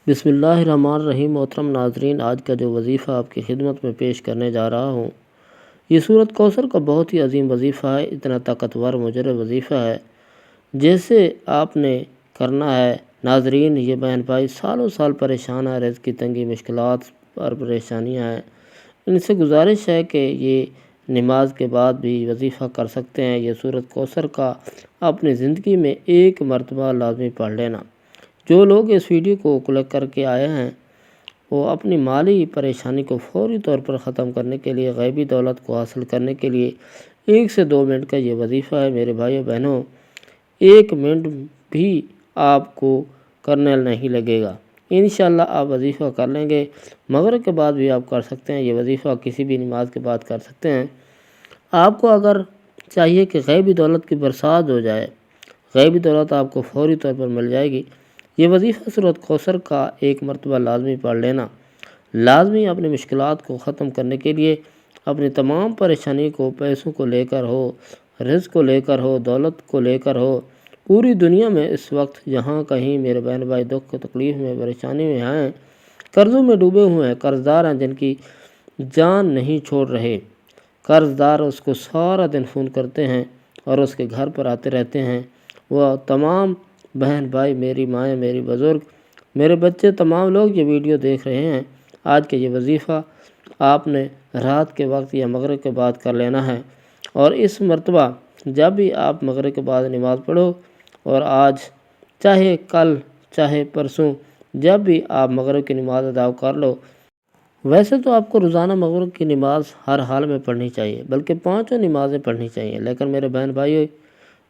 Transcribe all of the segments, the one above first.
بسم اللہ الرحمن الرحیم۔ محترم ناظرین، آج کا جو وظیفہ آپ کی خدمت میں پیش کرنے جا رہا ہوں، یہ سورۃ کوثر کا بہت ہی عظیم وظیفہ ہے۔ اتنا طاقتور مجرب وظیفہ ہے جیسے آپ نے کرنا ہے۔ ناظرین، یہ بہن بھائی سالوں سال پریشان ہے، رزق کی تنگی، مشکلات اور پریشانیاں ہیں، ان سے گزارش ہے کہ یہ نماز کے بعد بھی وظیفہ کر سکتے ہیں۔ یہ سورۃ کوثر کا اپنی زندگی میں ایک مرتبہ لازمی پڑھ لینا۔ جو لوگ اس ویڈیو کو کلک کر کے آئے ہیں، وہ اپنی مالی پریشانی کو فوری طور پر ختم کرنے کے لیے، غیبی دولت کو حاصل کرنے کے لیے 1 سے 2 منٹ کا یہ وظیفہ ہے۔ میرے بھائیو بہنوں، 1 منٹ بھی آپ کو کرنے نہیں لگے گا۔ انشاءاللہ آپ وظیفہ کر لیں گے۔ مغرب کے بعد بھی آپ کر سکتے ہیں، یہ وظیفہ کسی بھی نماز کے بعد کر سکتے ہیں۔ آپ کو اگر چاہیے کہ غیبی دولت کی برسات ہو جائے، غیبی دولت آپ کو فوری طور پر مل جائے گی، یہ وظیفہ سورۃ کوثر کا ایک مرتبہ لازمی پڑھ لینا۔ لازمی اپنی مشکلات کو ختم کرنے کے لیے، اپنی تمام پریشانی کو، پیسوں کو لے کر ہو، رزق کو لے کر ہو، دولت کو لے کر ہو، پوری دنیا میں اس وقت جہاں کہیں میرے بہن بھائی دکھ تکلیف میں، پریشانی میں ہیں، قرضوں میں ڈوبے ہوئے ہیں، قرض دار ہیں جن کی جان نہیں چھوڑ رہے، قرض دار اس کو سارا دن فون کرتے ہیں اور اس کے گھر پر آتے رہتے ہیں، وہ تمام بہن بھائی، میری مائیں، میری بزرگ، میرے بچے، تمام لوگ یہ ویڈیو دیکھ رہے ہیں۔ آج کا یہ وظیفہ آپ نے رات کے وقت یا مغرب کے بعد کر لینا ہے، اور اس مرتبہ جب بھی آپ مغرب کے بعد نماز پڑھو، اور آج چاہے کل چاہے پرسوں، جب بھی آپ مغرب کی نماز ادا کر لو۔ ویسے تو آپ کو روزانہ مغرب کی نماز ہر حال میں پڑھنی چاہیے، بلکہ 5 نمازیں پڑھنی چاہیے، لیکن میرے بہن بھائیو،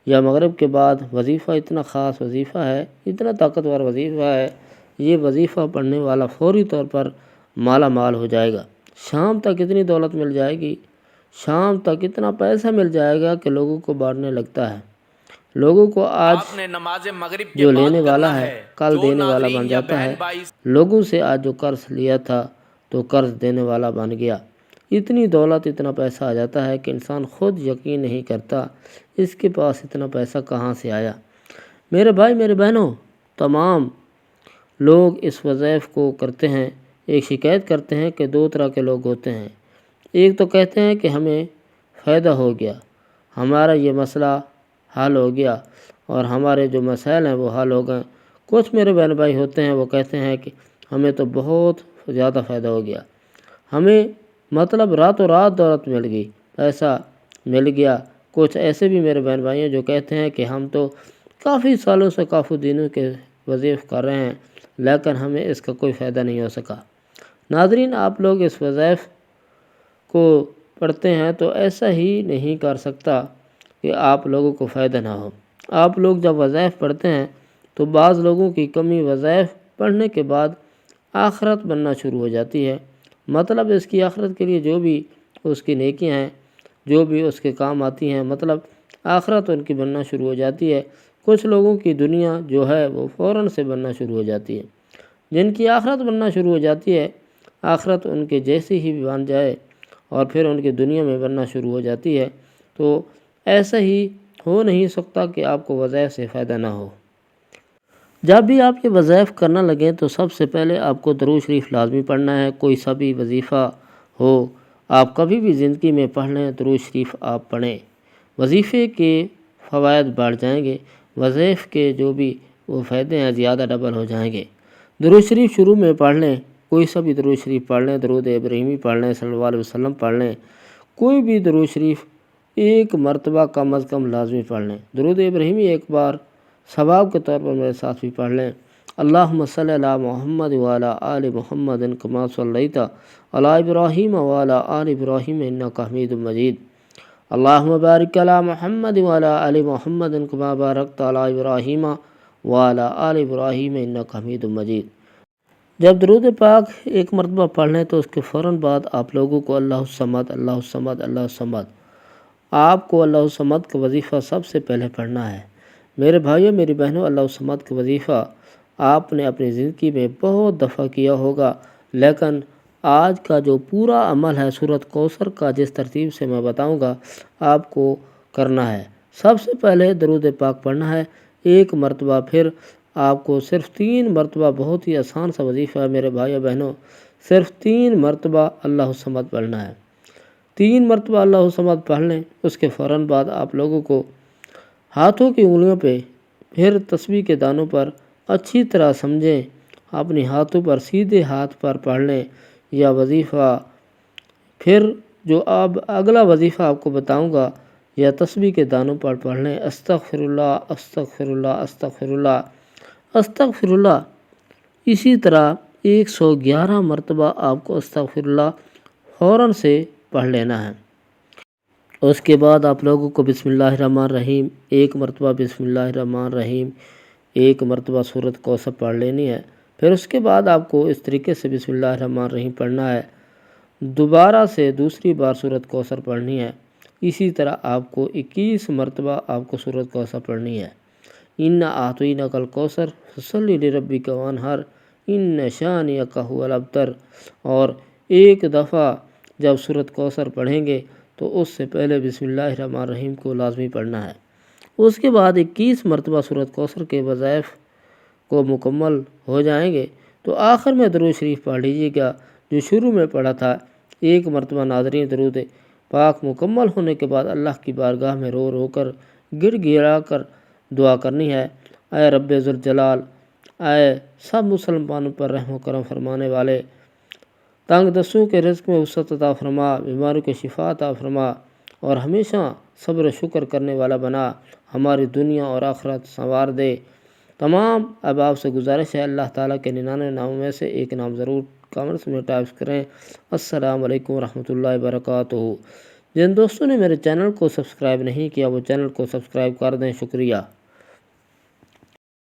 یا مغرب کے بعد وظیفہ اتنا خاص وظیفہ ہے، اتنا طاقتور وظیفہ ہے، یہ وظیفہ پڑھنے والا فوری طور پر مالا مال ہو جائے گا۔ شام تک اتنی دولت مل جائے گی، شام تک اتنا پیسہ مل جائے گا کہ لوگوں کو بانٹنے لگتا ہے۔ لوگوں کو آج جو لینے والا ہے، کل دینے والا بن جاتا ہے۔ لوگوں سے آج جو قرض لیا تھا تو قرض دینے والا بن گیا۔ اتنی دولت، اتنا پیسہ آ جاتا ہے کہ انسان خود یقین نہیں کرتا اس کے پاس اتنا پیسہ کہاں سے آیا۔ میرے بھائی، میرے بہنوں، تمام لوگ اس وظیفے کو کرتے ہیں۔ ایک شکایت کرتے ہیں کہ 2 طرح کے لوگ ہوتے ہیں۔ ایک تو کہتے ہیں کہ ہمیں فائدہ ہو گیا، ہمارا یہ مسئلہ حل ہو گیا، اور ہمارے جو مسائل ہیں وہ حل ہو گئے۔ کچھ میرے بہن بھائی ہوتے ہیں، وہ کہتے ہیں کہ ہمیں تو بہت زیادہ فائدہ ہو گیا، ہمیں مطلب راتوں رات دولت مل گئی، پیسہ مل گیا۔ کچھ ایسے بھی میرے بہن بھائی ہیں جو کہتے ہیں کہ ہم تو کافی سالوں سے، کافی دنوں کے وظیفے کر رہے ہیں، لیکن ہمیں اس کا کوئی فائدہ نہیں ہو سکا۔ ناظرین، آپ لوگ اس وظیفے کو پڑھتے ہیں تو ایسا ہی نہیں کر سکتا کہ آپ لوگوں کو فائدہ نہ ہو۔ آپ لوگ جب وظائف پڑھتے ہیں تو بعض لوگوں کی کمی وظائف پڑھنے کے بعد آخرت بننا شروع ہو جاتی ہے۔ مطلب اس کی آخرت کے لیے جو بھی اس کی نیکیاں ہیں، جو بھی اس کے کام آتی ہیں، مطلب آخرت ان کی بننا شروع ہو جاتی ہے۔ کچھ لوگوں کی دنیا جو ہے وہ فوراً سے بننا شروع ہو جاتی ہے۔ جن کی آخرت بننا شروع ہو جاتی ہے، آخرت ان کے جیسی ہی بن جائے اور پھر ان کی دنیا میں بننا شروع ہو جاتی ہے، تو ایسا ہی ہو نہیں سکتا کہ آپ کو وظائف سے فائدہ نہ ہو۔ جب بھی آپ یہ وظائف کرنا لگیں تو سب سے پہلے آپ کو درود شریف لازمی پڑھنا ہے۔ کوئی سا بھی وظیفہ ہو، آپ کبھی بھی زندگی میں پڑھ لیں، درود شریف آپ پڑھیں، وظیفے کے فوائد بڑھ جائیں گے، وظائف کے جو بھی وہ فائدے ہیں زیادہ ڈبل ہو جائیں گے۔ درود شریف شروع میں پڑھ لیں، کوئی سا بھی درود شریف پڑھ لیں، درود ابراہیمی پڑھ لیں، صلی اللہ علیہ وسلم پڑھ لیں، کوئی بھی درود شریف ایک مرتبہ کم از کم لازمی پڑھ لیں۔ درود ابراہیمی ایک بار ثواب کے طور پر میرے ساتھ بھی پڑھ لیں۔ اللہم صلی علی محمد وعلی آل محمد کما صلیت علی ابراہیم وعلی آل ابراہیم انک حمید مجید۔ اللہم بارک علی محمد وعلی آل محمد کما بارکت علی ابراہیم وعلی آل ابراہیم انک حمید مجید۔ جب درود پاک ایک مرتبہ پڑھ لیں تو اس کے فوراً بعد آپ لوگوں کو اللہ الصمد، اللہ الصمد، اللہ الصمد، آپ کو اللہ الصمد کا وظیفہ سب سے پہلے پڑھنا ہے۔ میرے بھائیوں، میری بہنوں، اللہ الصمد کا وظیفہ آپ نے اپنی زندگی میں بہت دفعہ کیا ہوگا، لیکن آج کا جو پورا عمل ہے سورۃ کوثر کا، جس ترتیب سے میں بتاؤں گا آپ کو کرنا ہے۔ سب سے پہلے درود پاک پڑھنا ہے 1 مرتبہ، پھر آپ کو صرف 3 مرتبہ، بہت ہی آسان سا وظیفہ ہے میرے بھائیو بہنوں، صرف 3 مرتبہ اللہ الصمد پڑھنا ہے۔ 3 مرتبہ اللہ الصمد پڑھ لیں، اس کے فوراً بعد آپ لوگوں کو ہاتھوں کی انگلیوں پہ، پھر تسبیح کے دانوں پر اچھی طرح سمجھیں، اپنے ہاتھوں پر سیدھے ہاتھ پر پڑھ لیں یا وظیفہ۔ پھر جو اب اگلا وظیفہ آپ کو بتاؤں گا یا تسبیح کے دانوں پر پڑھ لیں، استغفر اللہ استغفر اللہ استغفر اللہ استغفر اللہ۔ اسی طرح 111 مرتبہ آپ کو استغفر اللہ فوراً سے پڑھ لینا ہے۔ اس کے بعد آپ لوگوں کو بسم اللہ الرحمن الرحیم 1 مرتبہ، بسم اللہ الرحمن الرحیم 1 مرتبہ سورۃ کوثر پڑھ لینی ہے۔ پھر اس کے بعد آپ کو اس طریقے سے بسم اللہ الرحمن الرحیم پڑھنا ہے، دوبارہ سے دوسری بار سورۃ کوثر پڑھنی ہے۔ اسی طرح آپ کو 21 مرتبہ آپ کو سورۃ کوثر پڑھنی ہے۔ اِنَّا أَعْطَيْنَاكَ الْكَوْثَرَ فَصَلِّ لِرَبِّكَ وَانْحَرْ إِنَّ شَانِئَكَ هُوَ الْأَبْتَرُ۔ اور ایک دفعہ جب سورۃ کوثر پڑھیں گے تو اس سے پہلے بسم اللہ الرحمن الرحیم کو لازمی پڑھنا ہے۔ اس کے بعد 21 مرتبہ سورۃ کوثر کے وظائف کو مکمل ہو جائیں گے تو آخر میں درود شریف پڑھ لیجیے گا جو شروع میں پڑھا تھا 1 مرتبہ۔ ناظرین، درود پاک مکمل ہونے کے بعد اللہ کی بارگاہ میں رو رو کر، گڑ گڑا کر دعا کرنی ہے، اے رب ذوالجلال، اے سب مسلمانوں پر رحم و کرم فرمانے والے، تنگ دستوں کے رزق میں وسعت عطا فرما، بیماروں کے شفا عطا فرما، اور ہمیشہ صبر و شکر کرنے والا بنا، ہماری دنیا اور آخرت سنوار دے۔ تمام احباب سے گزارش ہے، اللہ تعالیٰ کے 99 ناموں میں سے ایک نام ضرور کامنٹس میں ٹائپ کریں۔ السلام علیکم ورحمۃ اللہ وبرکاتہ۔ جن دوستوں نے میرے چینل کو سبسکرائب نہیں کیا وہ چینل کو سبسکرائب کر دیں، شکریہ۔